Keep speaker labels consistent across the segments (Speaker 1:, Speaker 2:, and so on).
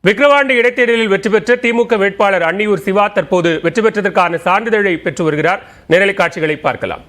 Speaker 1: விக்கிரவாண்டி இடைத்தேர்தலில் வெற்றி பெற்ற திமுக வேட்பாளர் அன்னியூர் சிவா தற்போது வெற்றி பெற்றதற்கான சான்றிதழை பெற்று வருகிறார். நேரலை காட்சிகளை பார்க்கலாம்.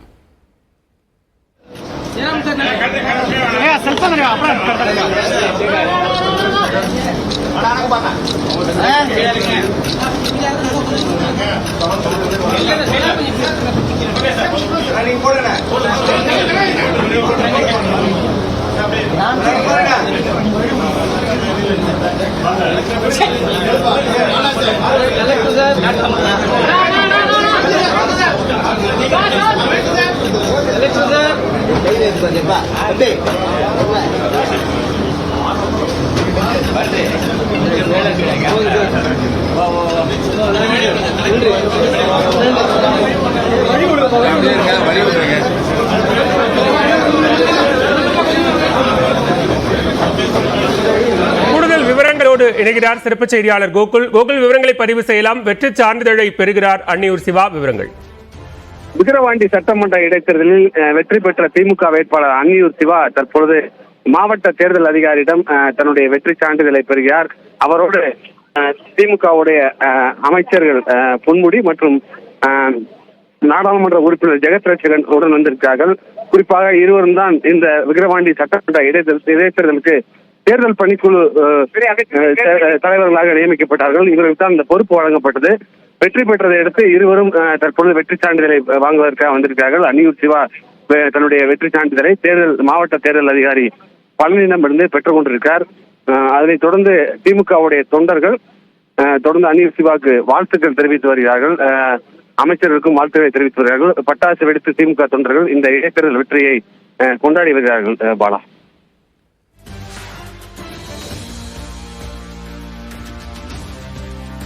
Speaker 1: கூடுதல் விவரங்களோடு இணைகிறார் சிறப்பு செய்தியாளர் கோகுல். விவரங்களை பதிவு செய்யலாம். வெற்றி சான்றிதழை பெறுகிறார் அன்னியூர் சிவா. விவரங்கள்.
Speaker 2: விக்கிரவாண்டி சட்டமன்ற இடைத்தேர்தலில் வெற்றி பெற்ற திமுக வேட்பாளர் அன்னியூர் சிவா தற்பொழுது மாவட்ட தேர்தல் அதிகாரியிடம் தன்னுடைய வெற்றி சான்றிதழை பெறுகிறார். அவரோடு திமுகவுடைய அமைச்சர்கள் பொன்முடி மற்றும் நாடாளுமன்ற உறுப்பினர் ஜெகத் ரட்சகன் உடன் வந்திருக்கிறார்கள். குறிப்பாக இருவரும் தான் இந்த விக்கிரவாண்டி சட்டமன்ற இடைத்தேர்தலுக்கு தேர்தல் பணிக்குழு தலைவர்களாக நியமிக்கப்பட்டார்கள். இவர்களுக்கு தான் இந்த பொறுப்பு வழங்கப்பட்டது. வெற்றி பெற்றதை அடுத்து இருவரும் தற்பொழுது வெற்றி சான்றிதழை வாங்குவதற்காக வந்திருக்கிறார்கள். அன்னியூர் சிவா தன்னுடைய வெற்றி சான்றிதழை மாவட்ட தேர்தல் அதிகாரி பழனியிடமிருந்து பெற்றுக் கொண்டிருக்கிறார். அதனைத் தொடர்ந்து திமுகவுடைய தொண்டர்கள் தொடர்ந்து அன்னியூர் சிவாவுக்கு வாழ்த்துக்கள் தெரிவித்து வருகிறார்கள். அமைச்சர்களுக்கும் வாழ்த்துக்களை தெரிவித்து வருகிறார்கள். பட்டாசு வெடித்து திமுக தொண்டர்கள் இந்த இடைத்தேர்தல் வெற்றியை கொண்டாடி வருகிறார்கள். பாலா,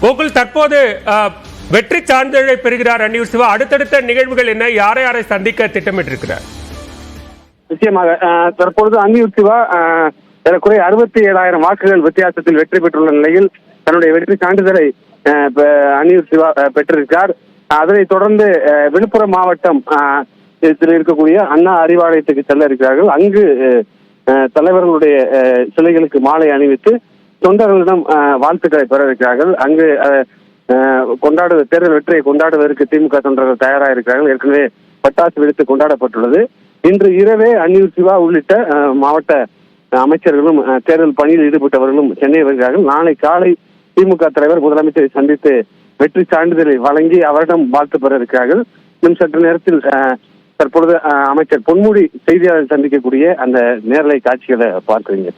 Speaker 1: கோகுல், தற்போது வெற்றி சான்றிதழை பெறுகிறார் அன்னியூர் சிவா. அடுத்தடுத்த நிகழ்வுகள் என்ன? யாரை யாரை சந்திக்க திட்டமிட்டிருக்கிறார்?
Speaker 2: நிச்சயமாக தற்பொழுது அன்னியூர் சிவா ஏறக்குறைய 67,000 வாக்குகள் வித்தியாசத்தில் வெற்றி பெற்றுள்ள நிலையில் தன்னுடைய வெற்றி சான்றிதழை அன்னியூர் சிவா பெற்றிருக்கிறார். அதனைத் தொடர்ந்து விழுப்புரம் மாவட்டம் இருக்கக்கூடிய அண்ணா அறிவாலயத்துக்கு செல்ல இருக்கிறார்கள். அங்கு தலைவர்களுடைய சிலைகளுக்கு மாலை அணிவித்து தொண்டர்களிடம் வாழ்த்துக்களை பெற இருக்கிறார்கள். அங்கு தேர்தல் வெற்றியை கொண்டாடுவதற்கு திமுக தொண்டர்கள் தயாராக இருக்கிறார்கள். ஏற்கனவே பட்டாசு வெடித்து கொண்டாடப்பட்டுள்ளது. இன்று இரவே அன்னியூர் சிவா உள்ளிட்ட மாவட்ட அமைச்சர்களும் தேர்தல் பணியில் ஈடுபட்டவர்களும் சென்னை வருகிறார்கள். நாளை காலை திமுக தலைவர் முதலமைச்சரை சந்தித்து வெற்றி சான்றிதழை வழங்கி அவரிடம் வாழ்த்து பெற இருக்கிறார்கள். இன்னும் சற்று நேரத்தில் தற்பொழுது அமைச்சர் பொன்முடி செய்தியாளர் சந்திக்கக்கூடிய அந்த நேரலை காட்சிகளை பார்க்கிறீங்க.